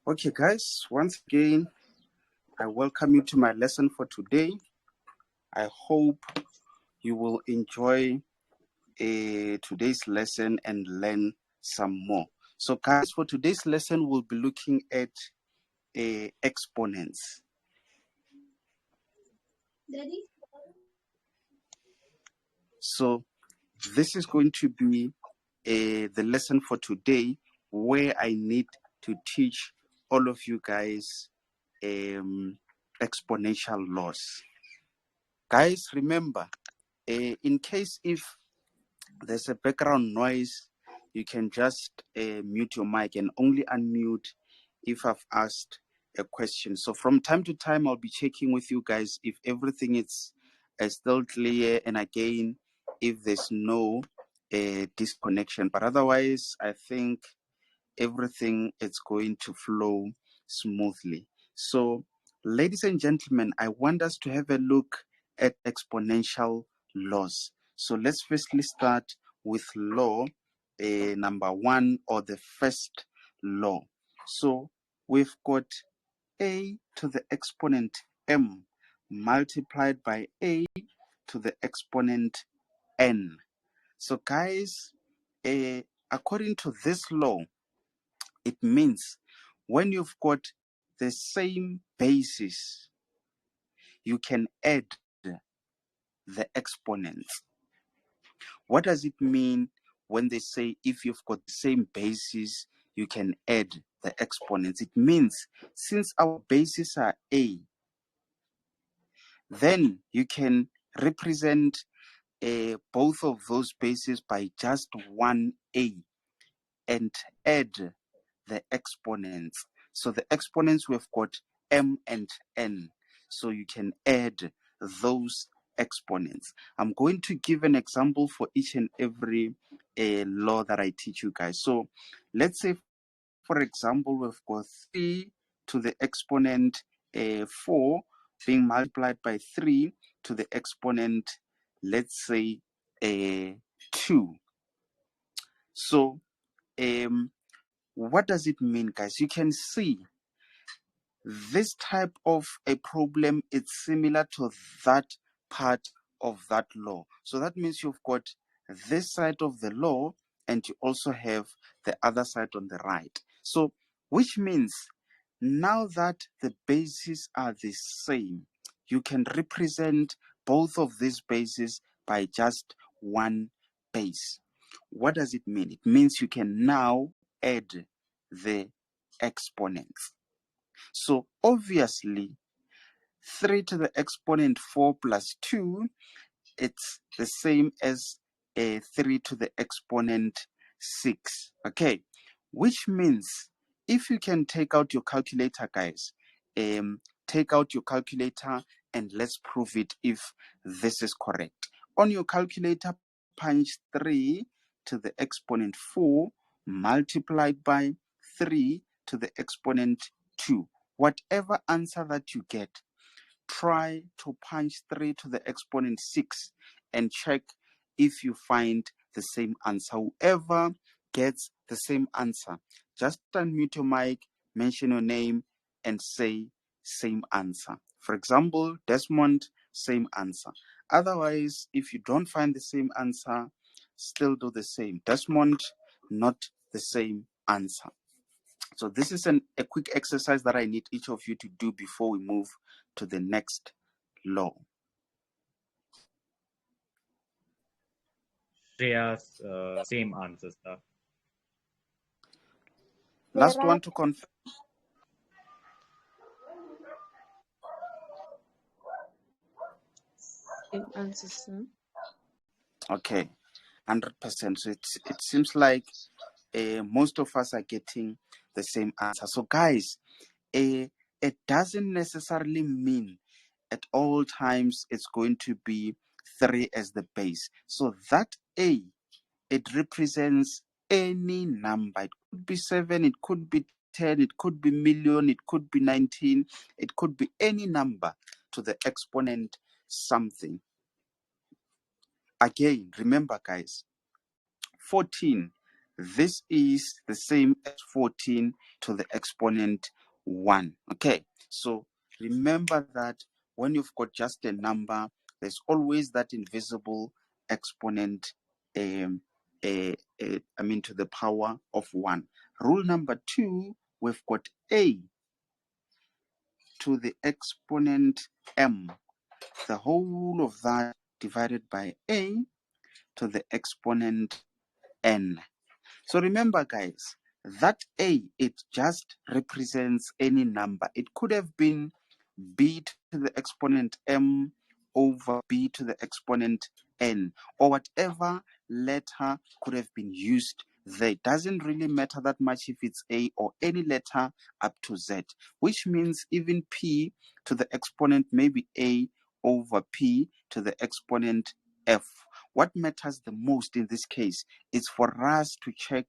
Okay, guys, once again, I welcome you to my lesson for today. I hope you will enjoy today's lesson and learn some more. So, guys, for today's lesson, we'll be looking at exponents. Daddy? So, this is going to be the lesson for today, where I need to teach all of you guys exponential laws. Guys, remember, in case if there's a background noise, you can just mute your mic and only unmute if I've asked a question. So from time to time, I'll be checking with you guys if everything is still clear, and again, if there's no disconnection. But otherwise, I think everything is going to flow smoothly. So, ladies and gentlemen, I want us to have a look at exponential laws. So let's firstly start with law number one, or the first law. So we've got a to the exponent m multiplied by a to the exponent n. So guys, according to this law, it means when you've got the same basis, you can add the exponents. What does it mean when they say if you've got the same basis, you can add the exponents? It means since our bases are a, then you can represent both of those bases by just one a and add the exponents. So the exponents, we've got m and n. So you can add those exponents. I'm going to give an example for each and every law that I teach you guys. So let's say, for example, we've got 3 to the exponent 4 being multiplied by 3 to the exponent, let's say, 2. So what does it mean, guys? You can see this type of a problem is similar to that part of that law. So that means you've got this side of the law and you also have the other side on the right. So which means now that the bases are the same, you can represent both of these bases by just one base. What does it mean? It means you can now add the exponents. So obviously, 3 to the exponent 4 plus 2, it's the same as 3 to the exponent 6. Okay, which means if you can take out your calculator, guys, take out your calculator and let's prove it if this is correct. On your calculator, punch 3 to the exponent 4 multiplied by 3 to the exponent 2. Whatever answer that you get, try to punch 3 to the exponent 6 and check if you find the same answer. Whoever gets the same answer, just unmute your mic, mention your name, and say same answer. For example, Desmond, same answer. Otherwise, if you don't find the same answer, still do the same. Desmond, not the same answer. So this is a quick exercise that I need each of you to do before we move to the next law. Shreya's same answer, sir. Last one to confirm. Same answer, sir. Okay, 100%. So it seems like most of us are getting the same answer. So guys, it doesn't necessarily mean at all times it's going to be 3 as the base. So that A, it represents any number. It could be 7, it could be 10, it could be million, it could be 19, it could be any number to the exponent something. Again, remember guys, 14, this is the same as 14 to the exponent 1. Okay, so remember that when you've got just a number, there's always that invisible exponent, to the power of 1. Rule number 2, we've got a to the exponent m, the whole of that divided by a to the exponent n. So remember, guys, that a, it just represents any number. It could have been b to the exponent m over b to the exponent n, or whatever letter could have been used there. It doesn't really matter that much if it's a or any letter up to z, which means even p to the exponent may be a over p to the exponent f. What matters the most in this case is for us to check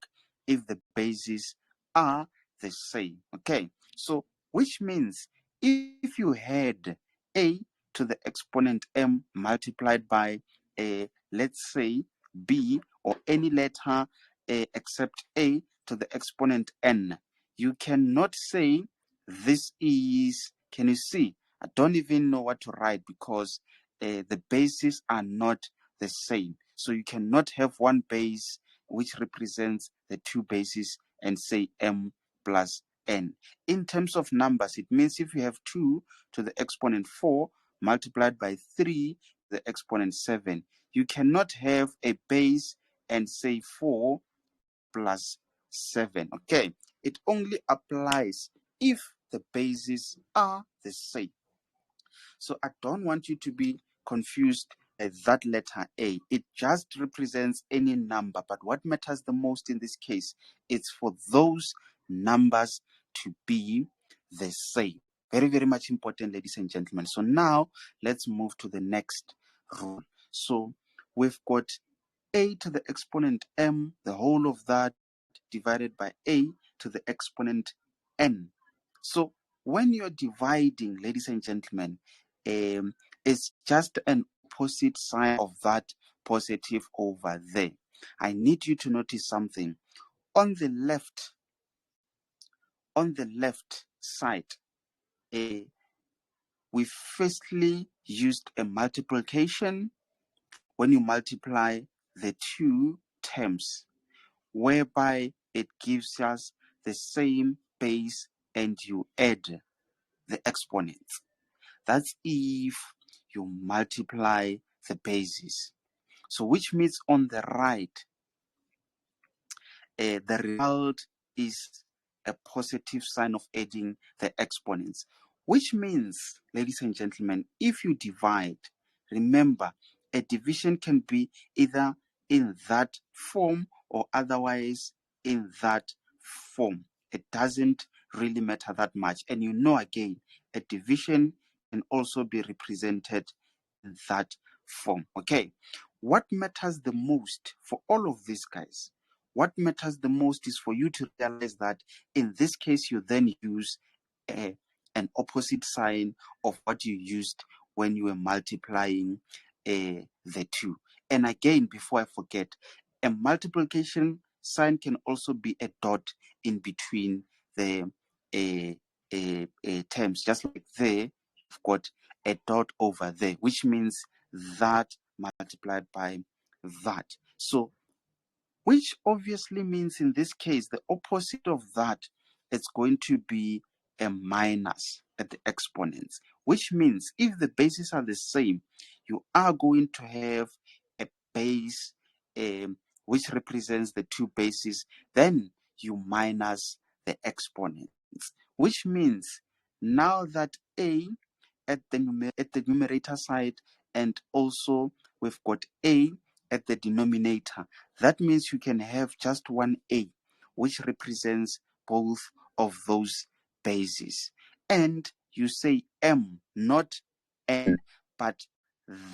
if the bases are the same. Okay, so which means if you had a to the exponent m multiplied by let's say b or any letter except a to the exponent n, you cannot say this is, can you see, I don't even know what to write because the bases are not the same. So you cannot have one base which represents the two bases and say m plus n. In terms of numbers, it means if you have 2 to the exponent 4 multiplied by 3 to the exponent 7, you cannot have a base and say 4 plus 7. Okay, it only applies if the bases are the same. So I don't want you to be confused at that letter A. It just represents any number, but what matters the most in this case is for those numbers to be the same. Very, very much important, ladies and gentlemen. So now let's move to the next rule. So we've got a to the exponent m, the whole of that divided by a to the exponent n. So when you're dividing, ladies and gentlemen, it's just an opposite sign of that positive over there. I need you to notice something. On the left side, we firstly used a multiplication when you multiply the two terms, whereby it gives us the same base and you add the exponents. That's if you multiply the bases. So which means on the right, the result is a positive sign of adding the exponents, which means, ladies and gentlemen, if you divide, remember, a division can be either in that form or otherwise in that form. It doesn't really matter that much. And you know, again, a division can also be represented in that form. Okay, what matters the most for all of these guys? What matters the most is for you to realize that in this case, you then use an opposite sign of what you used when you were multiplying the two. And again, before I forget, a multiplication sign can also be a dot in between the terms, just like there, you've got a dot over there, which means that multiplied by that. So which obviously means in this case, the opposite of that is going to be a minus at the exponents, which means if the bases are the same, you are going to have a base which represents the two bases, then you minus the exponents, which means now that a at the numerator side and also we've got a at the denominator. That means you can have just one a, which represents both of those bases. And you say m, not n, but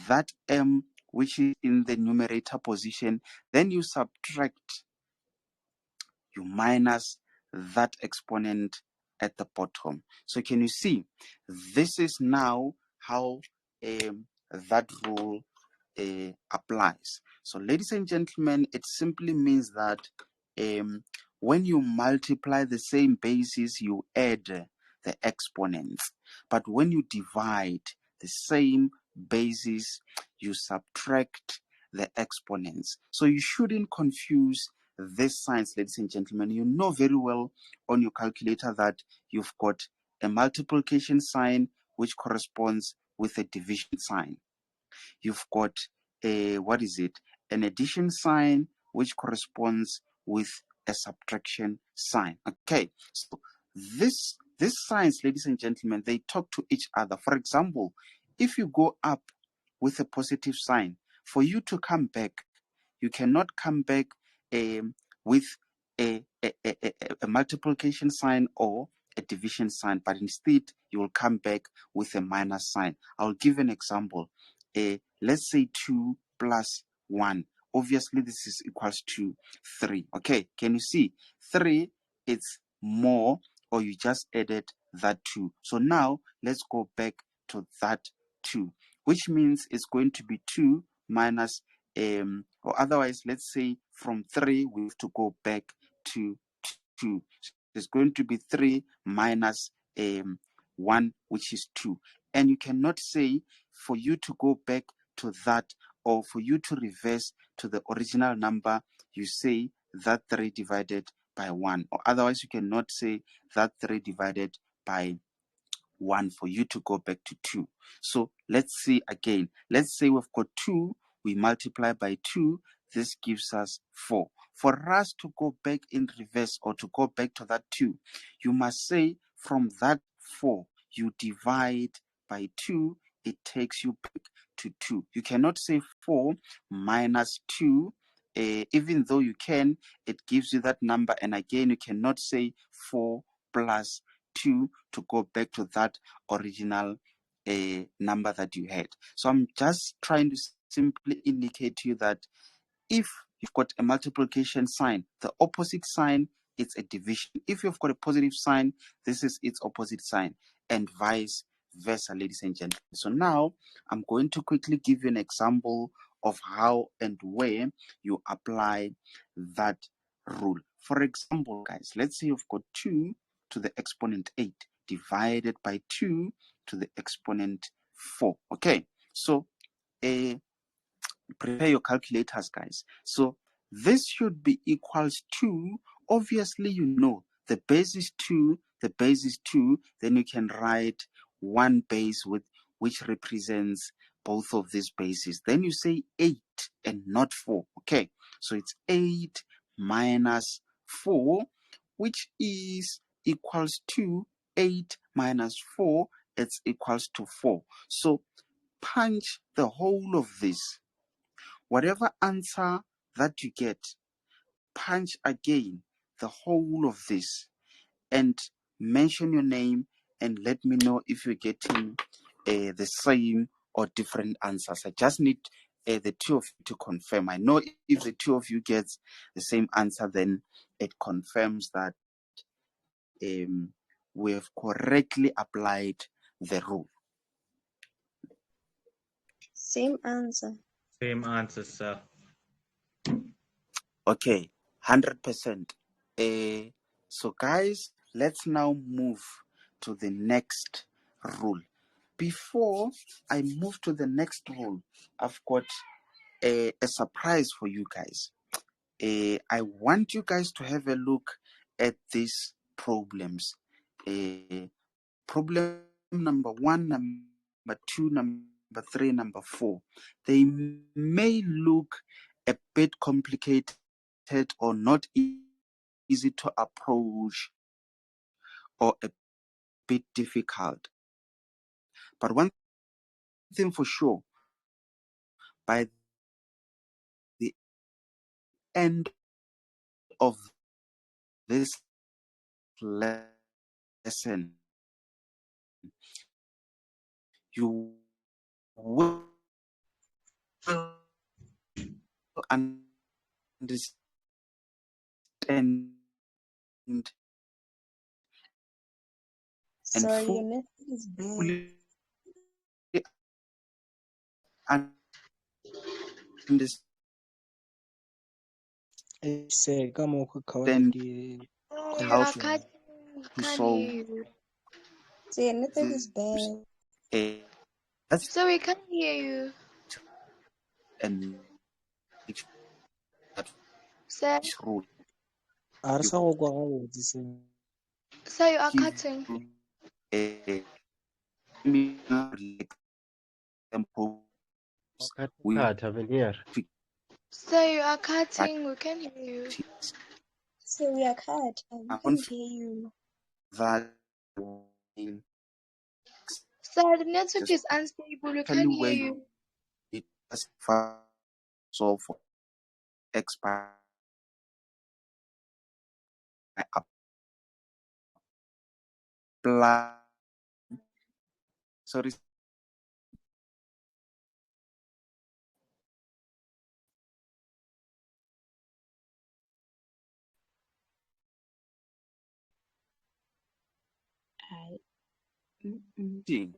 that m which is in the numerator position, then you subtract, you minus that exponent at the bottom. So can you see? This is now how that rule applies. So ladies and gentlemen, it simply means that when you multiply the same bases, you add the exponents. But when you divide the same basis, you subtract the exponents. So you shouldn't confuse these signs, ladies and gentlemen. You know very well on your calculator that you've got a multiplication sign which corresponds with a division sign. You've got an addition sign which corresponds with a subtraction sign. Okay, so these signs, ladies and gentlemen, they talk to each other. For example, if you go up with a positive sign, for you to come back, you cannot come back with a multiplication sign or a division sign, but instead you will come back with a minus sign. I'll give an example. Let's say 2 plus 1. Obviously, this is equals to 3. Okay, can you see? 3 is more, or you just added that 2. So now let's go back to that 2, which means it's going to be 2 minus, or otherwise, let's say from 3, we have to go back to 2. It's going to be 3 minus 1, which is 2. And you cannot say for you to go back to that, or for you to reverse to the original number, you say that 3 divided by 1. Or otherwise, you cannot say that 3 divided by 1 for you to go back to 2. So let's see again. Let's say we've got 2, we multiply by 2, this gives us 4. For us to go back in reverse, or to go back to that 2, you must say from that 4, you divide by 2, it takes you back to 2. You cannot say 4 minus 2, even though you can, it gives you that number. And again, you cannot say 4 plus 2 to go back to that original number that you had. So I'm just trying to simply indicate to you that if you've got a multiplication sign, the opposite sign is a division. If you've got a positive sign, this is its opposite sign, and vice versa, ladies and gentlemen. So now I'm going to quickly give you an example of how and where you apply that rule. For example, guys, let's say you've got 2 to the exponent 8 divided by 2 to the exponent 4. Okay, so prepare your calculators, guys. So this should be equals to, obviously, you know, the base is 2, then you can write one base with which represents both of these bases. Then you say 8 and not 4. Okay, so it's 8 minus 4, which is equals to 8 minus 4, it's equals to 4. So punch the whole of this. Whatever answer that you get, punch again the whole of this and mention your name and let me know if you're getting the same or different answers. I just need the two of you to confirm. I know if the two of you get the same answer, then it confirms that we have correctly applied the rule. Same answer. Same answer, sir. Okay, 100%. So guys, let's now move to the next rule. Before I move to the next rule, I've got a surprise for you guys. I want you guys to have a look at these problems. Problem number 1, number 2, number 3, number 4. They may look a bit complicated or not easy to approach or a bit difficult. But one thing for sure, by the end of this lesson, you will understand and Sorry, your fully network is bad. Said kama uko understand correct how connection. to solve So your network is bad. That's So we can't hear you. and that Sir, rule. A re sa go kwa gabotse seo. sir, you are Give cutting. you a like tempo with Khatha Veneer. Sir, you are cutting. We can hear you. So we are cut. We can't hear you. that Sir, the network is unstable. We can't hear where you. it has solve for expire apply. Sorry. Okay.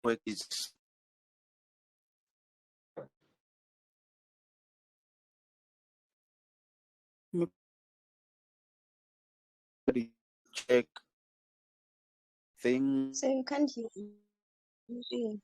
Work is check things. So you can't hear you.